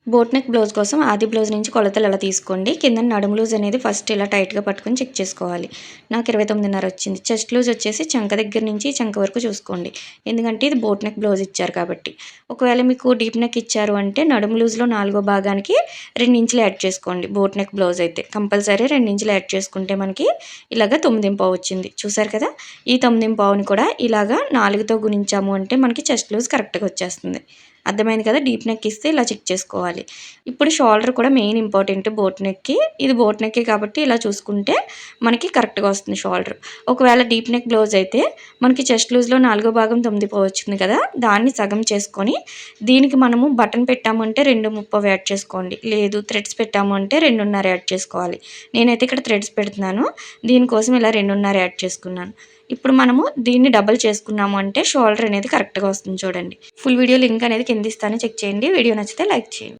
Boat neck blouse కోసం ఆది blouse నుంచి కొలతలు ఎలా తీసుకోండి. కింద నడుము లూజ్ అనేది ఫస్ట్ ఇలా టైట్‌గా పట్టుకొని చెక్ చేసుకోవాలి. నాకు 29.5 వచ్చింది. చెస్ట్ లూజ్ వచ్చేసి చంక దగ్గర నుంచి చంక వరకు చూసుకోండి. ఎందుకంటే ఇది బోట్ నెక్ బ్లౌజ్ ఇచ్చారు కాబట్టి. ఒకవేళ మీకు డీప్ నెక్ ఇచ్చారు అంటే నడుము లూజ్‌లో 4 భాగానికి 2 ఇంచులు యాడ్ చేసుకోండి. బోట్ నెక్ బ్లౌజ్ అయితే కంపల్సరీ 2 ఇంచులు యాడ్ చేసుకుంటే మనకి ఇలాగ 9.5 వచ్చింది. చూసారు కదా! ఈ 9.5ని కూడా ఇలాగ 4తో గుణించాము అంటే మనకి చెస్ట్ లూజ్ కరెక్ట్‌గా వచ్చేస్తుంది. అర్థమైంది కదా! డీప్ నెక్ ఇస్తే ఇలా చెక్ చేసుకోవాలి. ఇప్పుడు షోల్డర్ కూడా మెయిన్ ఇంపార్టెంట్ బోట్ నెక్‌కి. ఇది బోట్ నెక్కే కాబట్టి ఇలా చూసుకుంటే మనకి కరెక్ట్‌గా వస్తుంది షోల్డర్. ఒకవేళ డీప్ నెక్ బ్లౌజ్ అయితే మనకి చెస్ట్ లూజ్‌లో 4 భాగం 9.5 వచ్చింది కదా! దాన్ని సగం చేసుకొని దీనికి మనము బటన్ పెట్టాము అంటే 2.30 యాడ్ చేసుకోండి. లేదు థ్రెడ్స్ పెట్టాము అంటే 2.5 యాడ్ చేసుకోవాలి. నేనైతే ఇక్కడ థ్రెడ్స్ పెడుతున్నాను. దీనికోసం ఇలా 2.5 యాడ్ చేసుకున్నాను. ఇప్పుడు మనము దీన్ని డబుల్ చేసుకున్నాము అంటే షోల్డర్ అనేది కరెక్ట్‌గా వస్తుంది చూడండి. ఫుల్ వీడియో లింక్ అనేది కింద ఇస్తాను చెక్ చేయండి. వీడియో నచ్చితే లైక్ చేయండి.